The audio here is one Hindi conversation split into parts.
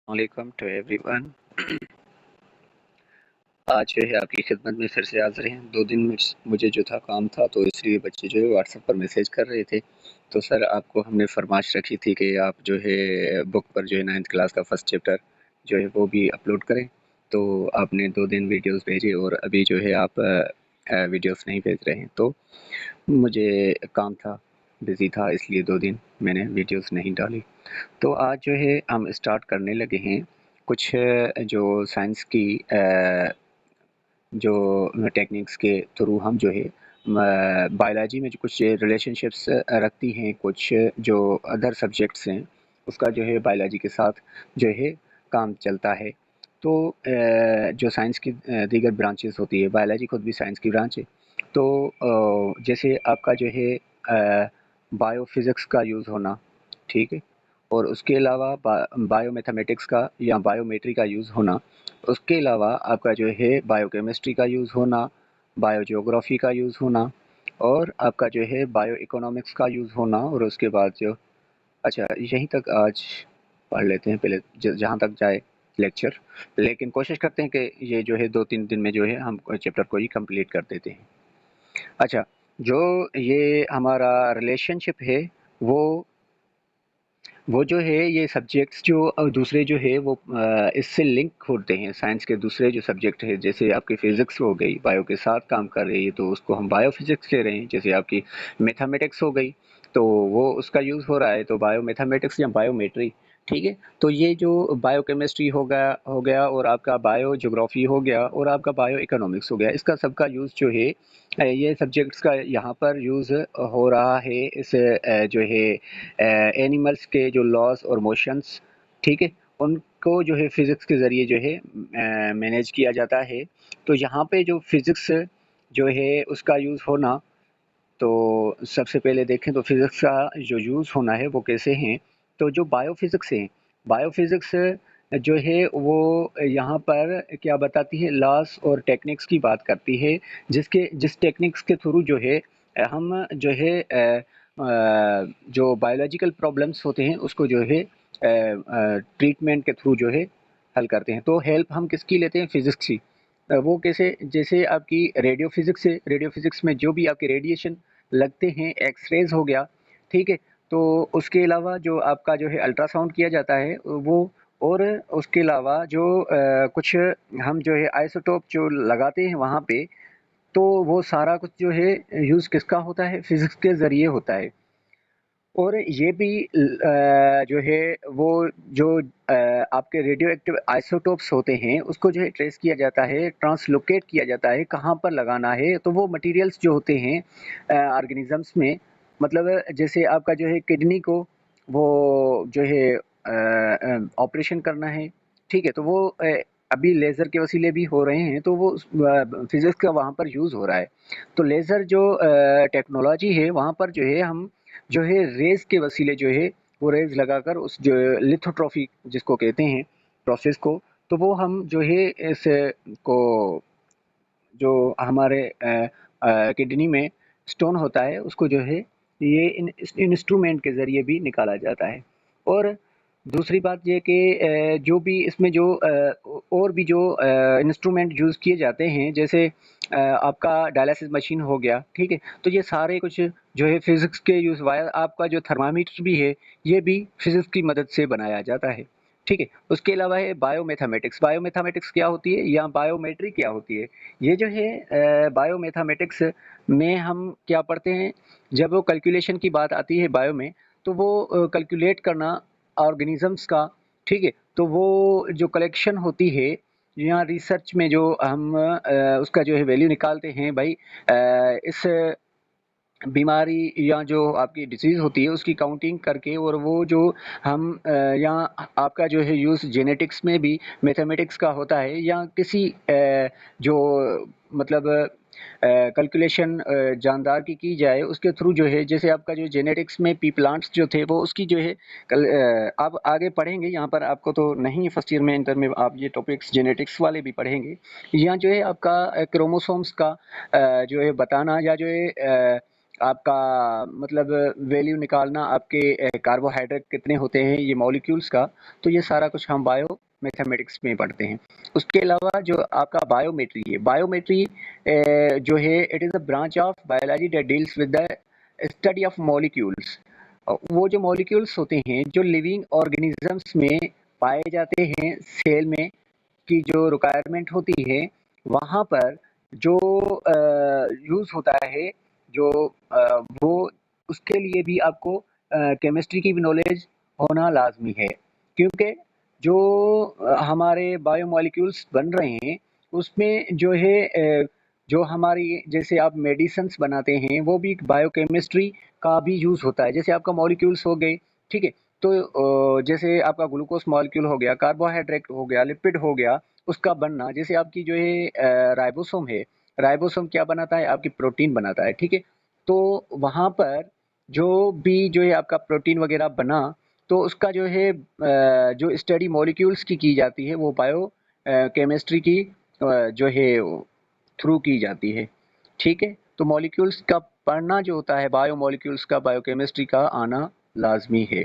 वालेकुम टू एवरीवन। आज जो है आपकी खिदमत में फिर से हाज़िर हैं। 2 दिन में मुझे जो था काम था, तो इसलिए बच्चे जो है व्हाट्सएप पर मैसेज कर रहे थे। तो सर आपको हमने फरमाइश रखी थी कि आप जो है बुक पर जो है 9th क्लास का फर्स्ट चैप्टर जो है वो भी अपलोड करें। तो आपने 2 दिन वीडियोज़ भेजे और अभी जो है आप वीडियोज़ नहीं भेज रहे हैं। तो मुझे काम था, बिज़ी था, इसलिए 2 दिन मैंने वीडियोज़ नहीं डाली। तो आज जो है हम स्टार्ट करने लगे हैं कुछ जो साइंस की जो टेक्निक्स के थ्रू हम जो है बायोलॉजी में जो कुछ रिलेशनशिप्स रखती हैं, कुछ जो अदर सब्जेक्ट्स हैं, उसका जो है बायोलॉजी के साथ जो है काम चलता है। तो जो साइंस की दीगर ब्रांचेस होती है, बायोलॉजी खुद भी साइंस की ब्रांच है। तो जैसे आपका जो है बायोफिज़िक्स का यूज़ होना, ठीक है? और उसके अलावा बायोमैथमेटिक्स का या बायोमेट्री का यूज़ होना, उसके अलावा आपका जो है बायोकेमिस्ट्री का यूज़ होना, बायोजियोग्राफी का यूज़ होना और आपका जो है बायो इकोनॉमिक्स का यूज़ होना और उसके बाद जो अच्छा यहीं तक आज पढ़ लेते हैं पहले जहाँ तक जाए लेक्चर, लेकिन कोशिश करते हैं कि ये जो है 2-3 दिन में जो है हम चैप्टर को ही कंप्लीट कर देते हैं। अच्छा, जो ये हमारा रिलेशनशिप है वो वो जो है ये सब्जेक्ट्स जो दूसरे जो है वो इससे लिंक होते हैं। साइंस के दूसरे जो सब्जेक्ट है, जैसे आपकी फिजिक्स हो गई, बायो के साथ काम कर रही है तो उसको हम बायोफिजिक्स कह रहे हैं। जैसे आपकी मैथमेटिक्स हो गई तो वो उसका यूज़ हो रहा है तो बायोमैथमेटिक्स या बायोमेट्री, ठीक है? तो ये जो बायोकेमिस्ट्री हो गया और आपका बायो ज्योग्राफी हो गया और आपका बायो इकोनॉमिक्स हो गया, इसका सबका यूज़ जो है ये सब्जेक्ट्स का यहाँ पर यूज़ हो रहा है इस जो है एनिमल्स के जो लॉज और मोशंस, ठीक है? उनको जो है फिज़िक्स के ज़रिए जो है मैनेज किया जाता है। तो यहाँ पे जो फिज़िक्स जो है उसका यूज़ होना, तो सबसे पहले देखें तो फिज़िक्स का जो यूज़ होना है वो कैसे हैं? तो जो बायोफिज़िक्स है, बायोफिज़िक्स जो है वो यहाँ पर क्या बताती है, लॉस और टेक्निक्स की बात करती है, जिस टेक्निक्स के थ्रू जो है हम जो है जो बायोलॉजिकल प्रॉब्लम्स होते हैं उसको जो है ट्रीटमेंट के थ्रू जो है हल करते हैं। तो हेल्प हम किसकी लेते हैं? फिज़िक्स की। वो कैसे? जैसे आपकी रेडियो फिज़िक्स है, रेडियो फिज़िक्स में जो भी आपके रेडिएशन लगते हैं, एक्स-रेज़ हो गया, ठीक है? तो उसके अलावा जो आपका जो है अल्ट्रासाउंड किया जाता है वो, और उसके अलावा जो कुछ हम जो है आइसोटोप जो लगाते हैं वहाँ पे, तो वो सारा कुछ जो है यूज़ किसका होता है? फिज़िक्स के ज़रिए होता है। और ये भी जो है वो जो आपके रेडियो एक्टिव आइसोटोप्स होते हैं उसको जो है ट्रेस किया जाता है, ट्रांसलोकेट किया जाता है, कहाँ पर लगाना है। तो वो मटेरियल्स जो होते हैं ऑर्गेनिजम्स में, मतलब जैसे आपका जो है किडनी को वो जो है ऑपरेशन करना है, ठीक है? तो वो अभी लेज़र के वसीले भी हो रहे हैं, तो वो फिज़िक्स का वहाँ पर यूज़ हो रहा है। तो लेज़र जो टेक्नोलॉजी है वहाँ पर जो है हम जो है रेज़ के वसीले जो है वो रेज़ लगाकर उस जो लिथोट्रॉफी जिसको कहते हैं प्रोसेस को, तो वो हम जो है इस को जो हमारे किडनी में स्टोन होता है उसको जो है ये इंस्ट्रूमेंट के ज़रिए भी निकाला जाता है। और दूसरी बात ये कि जो भी इसमें जो और भी जो इंस्ट्रूमेंट यूज़ किए जाते हैं, जैसे आपका डायलिसिस मशीन हो गया, ठीक है? तो ये सारे कुछ जो है फिज़िक्स के यूज़ वाया, आपका जो थर्मामीटर भी है, ये भी फिज़िक्स की मदद से बनाया जाता है, ठीक है? उसके अलावा है बायोमैथमेटिक्स। बायोमैथमेटिक्स क्या होती है या बायोमेट्री क्या होती है? ये जो है बायोमैथमेटिक्स में हम क्या पढ़ते हैं, जब वो कैलकुलेशन की बात आती है बायो में, तो वो कैलकुलेट करना ऑर्गेनिजम्स का, ठीक है? तो वो जो कलेक्शन होती है या रिसर्च में जो हम उसका जो है वैल्यू निकालते हैं भाई, इस बीमारी या जो आपकी डिसीज़ होती है उसकी काउंटिंग करके, और वो जो हम या आपका जो है यूज़ जेनेटिक्स में भी मैथमेटिक्स का होता है, या किसी जो मतलब कैलकुलेशन जानदार की जाए उसके थ्रू जो है, जैसे आपका जो जेनेटिक्स में पी प्लांट्स जो थे वो उसकी जो है आप आगे पढ़ेंगे, यहाँ पर आपको तो नहीं है, फर्स्ट ईयर में इंटर में आप ये टॉपिक्स जेनेटिक्स वाले भी पढ़ेंगे। यहाँ जो है आपका क्रोमोसोम्स का जो है बताना, या जो है आपका मतलब वैल्यू निकालना, आपके कार्बोहाइड्रेट कितने होते हैं ये मॉलिक्यूल्स का, तो ये सारा कुछ हम बायो मैथमेटिक्स में पढ़ते हैं। उसके अलावा जो आपका बायोमेट्री है, बायोमेट्री जो है it is a branch of biology that deals with the study of molecules. वो जो मॉलिक्यूल्स होते हैं जो लिविंग ऑर्गेनिजम्स में पाए जाते हैं, सेल में की जो रिक्वायरमेंट होती है, वहाँ पर जो यूज़ होता है, जो वो उसके लिए भी आपको केमिस्ट्री की भी नॉलेज होना लाजमी है, क्योंकि जो हमारे बायोमॉलिक्यूल्स बन रहे हैं उसमें जो है जो हमारी जैसे आप मेडिसिन्स बनाते हैं वो भी बायोकेमिस्ट्री का भी यूज़ होता है। जैसे आपका मॉलिक्यूल्स हो गए, ठीक है, तो जैसे आपका ग्लूकोज मॉलिक्यूल हो गया, कार्बोहाइड्रेट हो गया, लिपिड हो गया, उसका बनना, जैसे आपकी जो है राइबोसोम है, राइबोसोम क्या बनाता है, आपकी प्रोटीन बनाता है, ठीक है। तो वहाँ पर जो भी जो है आपका प्रोटीन वगैरह बना, तो उसका जो है जो स्टडी मॉलिक्यूल्स की जाती है वो बायो केमिस्ट्री की जो है थ्रू की जाती है, ठीक है। तो मॉलिक्यूल्स का पढ़ना जो होता है, बायो मॉलिक्यूल्स का बायोकेमिस्ट्री का आना लाजमी है।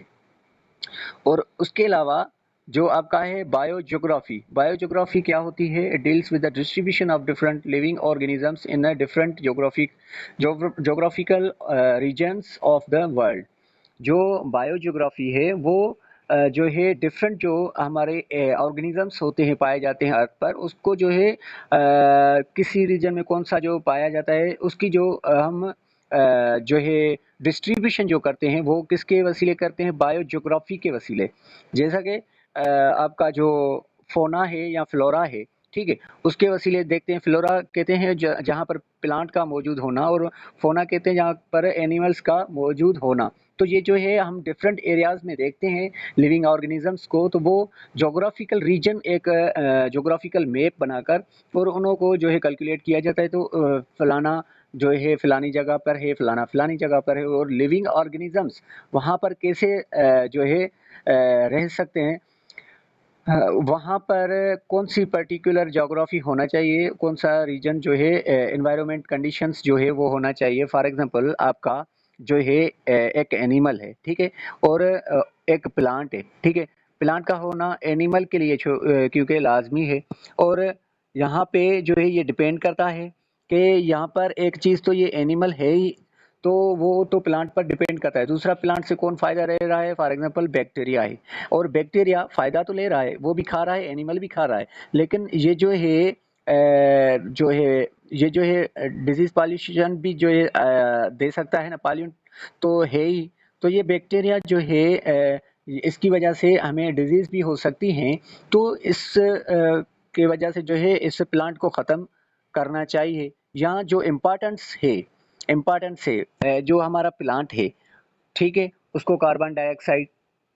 और उसके अलावा जो आपका है बायोज्योग्राफी, बायोज्योग्राफी क्या होती है, it deals with the distribution of different living organisms in a different geographical regions of the world. जो बायोज्योग्राफी है वो जो है डिफरेंट जो हमारे ऑर्गेनिजम्स होते हैं, पाए जाते हैं अर्थ पर, उसको जो है किसी रीजन में कौन सा जो पाया जाता है उसकी जो हम जो है डिस्ट्रीब्यूशन जो करते हैं वो किसके वसीले करते हैं, बायोज्योग्राफी के वसीले। जैसा कि आपका जो फोना है या फ्लोरा है, ठीक है, उसके वसीले देखते हैं। फ्लोरा कहते हैं जहाँ पर प्लांट का मौजूद होना, और फोना कहते हैं जहाँ पर एनिमल्स का मौजूद होना। तो ये जो है हम डिफरेंट एरियाज में देखते हैं लिविंग ऑर्गेनिजम्स को, तो वो जोग्राफिकल रीजन एक जोग्राफिकल मैप बनाकर और उन्हों को जो है कैलकुलेट किया जाता है। तो फलाना जो है फलानी जगह पर है, फलाना फलानी जगह पर है, और लिविंग ऑर्गेनिजम्स वहाँ पर कैसे जो है रह सकते हैं, वहाँ पर कौन सी पर्टिकुलर ज्योग्राफी होना चाहिए, कौन सा रीजन जो है एनवायरनमेंट कंडीशंस जो है वो होना चाहिए। फॉर एग्जांपल आपका जो है एक एनिमल है, ठीक है, और एक प्लांट है, ठीक है। प्लांट का होना एनिमल के लिए क्योंकि लाजमी है, और यहाँ पे जो है ये डिपेंड करता है कि यहाँ पर एक चीज़ तो ये एनिमल है ही, तो वो तो प्लांट पर डिपेंड करता है। दूसरा, प्लांट से कौन फ़ायदा ले रहा है, फॉर एग्जांपल बैक्टीरिया है, और बैक्टीरिया फ़ायदा तो ले रहा है, वो भी खा रहा है, एनिमल भी खा रहा है, लेकिन ये जो है डिजीज़ पॉल्यूशन भी जो है दे सकता है ना, पॉल्यूट तो है ही। तो ये बैक्टीरिया जो है इसकी वजह से हमें डिजीज़ भी हो सकती हैं। तो इस की वजह से जो है इस प्लांट को ख़त्म करना चाहिए। यहाँ जो इम्पोर्टेंस है जो हमारा प्लांट है, ठीक है, उसको कार्बन डाइऑक्साइड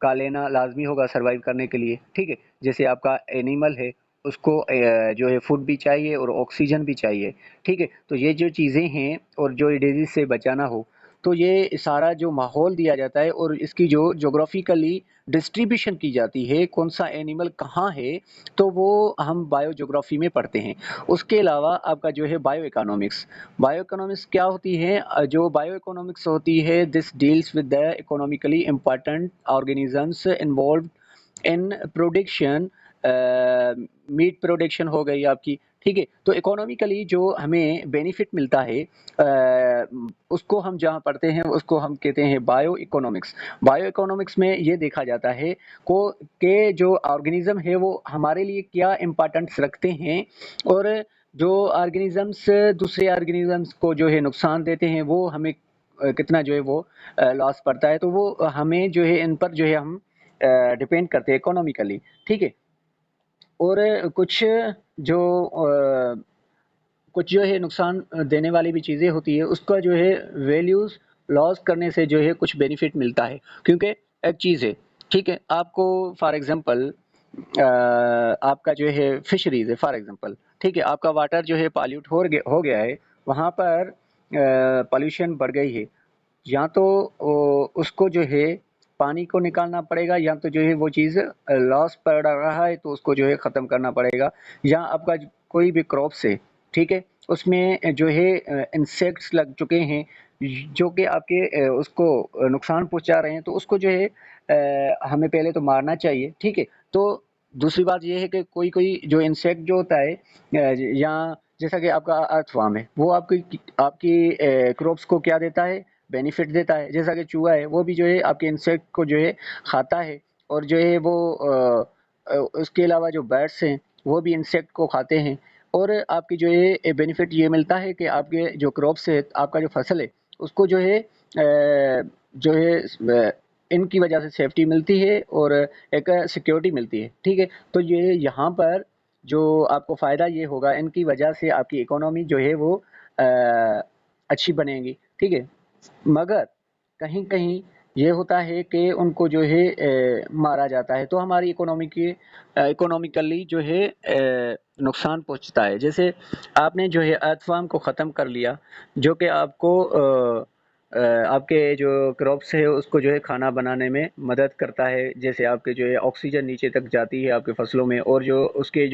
का लेना लाजमी होगा सर्वाइव करने के लिए, ठीक है। जैसे आपका एनिमल है, उसको जो है फूड भी चाहिए और ऑक्सीजन भी चाहिए, ठीक है। तो ये जो चीज़ें हैं, और जो डिजीज़ से बचाना हो, तो ये सारा जो माहौल दिया जाता है और इसकी जो जोग्राफिकली डिस्ट्रीब्यूशन की जाती है, कौन सा एनिमल कहाँ है, तो वो हम बायोज्योग्राफी में पढ़ते हैं। उसके अलावा आपका जो है बायो इकोनॉमिक्स, बायो इकोनॉमिक्स क्या होती है, जो बायो इकोनॉमिक्स होती है, this deals with the economically important organisms involve in production, meat production हो गई आपकी, ठीक है। तो इकोनॉमिकली जो हमें बेनिफिट मिलता है उसको हम जहाँ पढ़ते हैं उसको हम कहते हैं बायो इकोनॉमिक्स। बायो इकोनॉमिक्स में ये देखा जाता है को के जो ऑर्गेनिज्म है वो हमारे लिए क्या इम्पोर्टेंस रखते हैं, और जो ऑर्गेनिजम्स दूसरे ऑर्गेनिजम्स को जो है नुकसान देते हैं, वो हमें कितना जो है वो लॉस पड़ता है। तो वो हमें जो है इन पर जो है हम डिपेंड करते हैं इकोनॉमिकली, ठीक है। और जो अ, कुछ जो है नुकसान देने वाली भी चीज़ें होती है, उसका जो है वैल्यूज़ लॉस करने से जो है कुछ बेनिफिट मिलता है। क्योंकि एक चीज़ है, ठीक है, आपको फॉर एग्जांपल आपका जो है फिशरीज़ है फॉर एग्जांपल, ठीक है, आपका वाटर जो है पॉल्यूट हो गया है, वहाँ पर पॉल्यूशन बढ़ गई है, या तो उसको जो है पानी को निकालना पड़ेगा, या तो जो है वो चीज़ लॉस पड़ रहा है तो उसको जो है ख़त्म करना पड़ेगा। या आपका कोई भी क्रॉप्स है, ठीक है, उसमें जो है इंसेक्ट्स लग चुके हैं, जो कि आपके उसको नुकसान पहुँचा रहे हैं, तो उसको जो है हमें पहले तो मारना चाहिए, ठीक है? तो दूसरी बात ये है कि कोई-कोई जो इंसेक्ट जो होता है या जैसा कि आपका अर्थवर्म है, वो आपकी क्रॉप्स को क्या देता है? बेनिफिट देता है। जैसा कि चूहा है, वो भी जो है आपके इंसेक्ट को जो है खाता है, और जो है वो उसके अलावा जो बर्ड्स हैं, वो भी इंसेक्ट को खाते हैं, और आपकी जो है बेनिफिट ये मिलता है कि आपके जो क्रॉप्स है, आपका जो फसल है, उसको जो है इनकी वजह से सेफ्टी मिलती है और एक सिक्योरिटी मिलती है, ठीक है? तो ये यहाँ पर जो आपको फ़ायदा ये होगा, इनकी वजह से आपकी इकोनॉमी जो है वो अच्छी बनेगी, ठीक है? मगर कहीं-कहीं ये होता है कि उनको जो है मारा जाता है, तो हमारी इकोनॉमिकली जो है नुकसान पहुँचता है। जैसे आपने जो है अर्थवर्म को ख़त्म कर लिया, जो कि आपके जो क्रॉप्स है उसको जो है खाना बनाने में मदद करता है। जैसे आपके जो है ऑक्सीजन नीचे तक जाती है आपके फसलों में, और जो उसके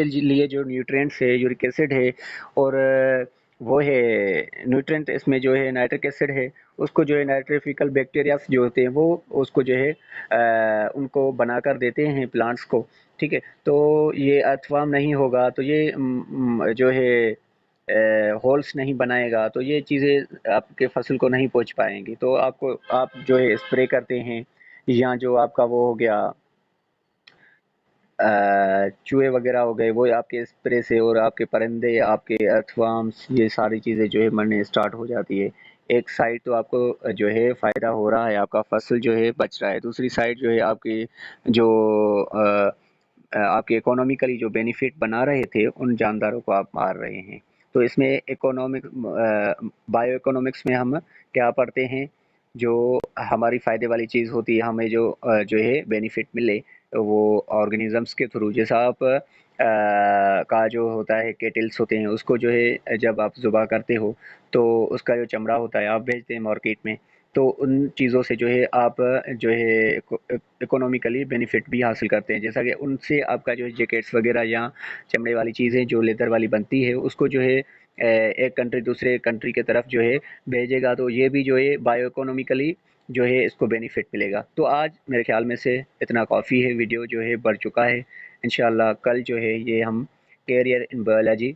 लिए जो न्यूट्रिएंट्स है, यूरिक एसिड है, और वो है न्यूट्रिएंट, इसमें जो है नाइट्रिक एसिड है, उसको जो है नाइट्रोफिकल बैक्टीरियाज जो होते हैं वो उसको जो है उनको बनाकर देते हैं प्लांट्स को, ठीक है? तो ये अर्थवर्म नहीं होगा तो ये जो है होल्स नहीं बनाएगा, तो ये चीज़ें आपके फसल को नहीं पहुंच पाएंगी। तो आप जो है स्प्रे करते हैं, या जो आपका वो हो गया चूहे वगैरह हो गए, वो आपके स्प्रे से, और आपके परिंदे, आपके अर्थवर्म्स, ये सारी चीज़ें जो है मरने स्टार्ट हो जाती है। एक साइड तो आपको जो है फ़ायदा हो रहा है, आपका फसल जो है बच रहा है, दूसरी साइड जो है आपकी जो आपके इकोनॉमिकली जो बेनिफिट बना रहे थे, उन जानदारों को आप मार रहे हैं। तो इसमें बायो इकोनॉमिक्स में हम क्या पढ़ते हैं, जो हमारी फ़ायदे वाली चीज़ होती है, हमें जो है बेनिफिट मिले, वो ऑर्गेनिजम्स के थ्रू। जैसा आप का जो होता है, केटल्स होते हैं, उसको जो है जब आप ज़ुबा करते हो, तो उसका जो चमड़ा होता है आप बेचते हैं मार्केट में, तो उन चीज़ों से जो है आप जो है इकोनॉमिकली बेनिफिट भी हासिल करते हैं। जैसा कि उनसे आपका जो है जैकेट्स वगैरह या चमड़े वाली चीज़ें जो लेदर वाली बनती है, उसको जो है एक कंट्री दूसरे कंट्री की तरफ जो है भेजेगा, तो ये भी जो है बायो इकोनॉमिकली जो है इसको बेनिफिट मिलेगा। तो आज मेरे ख्याल में से इतना काफ़ी है, वीडियो जो है बढ़ चुका है। इंशाल्लाह कल जो है ये हम कैरियर इन बायोलॉजी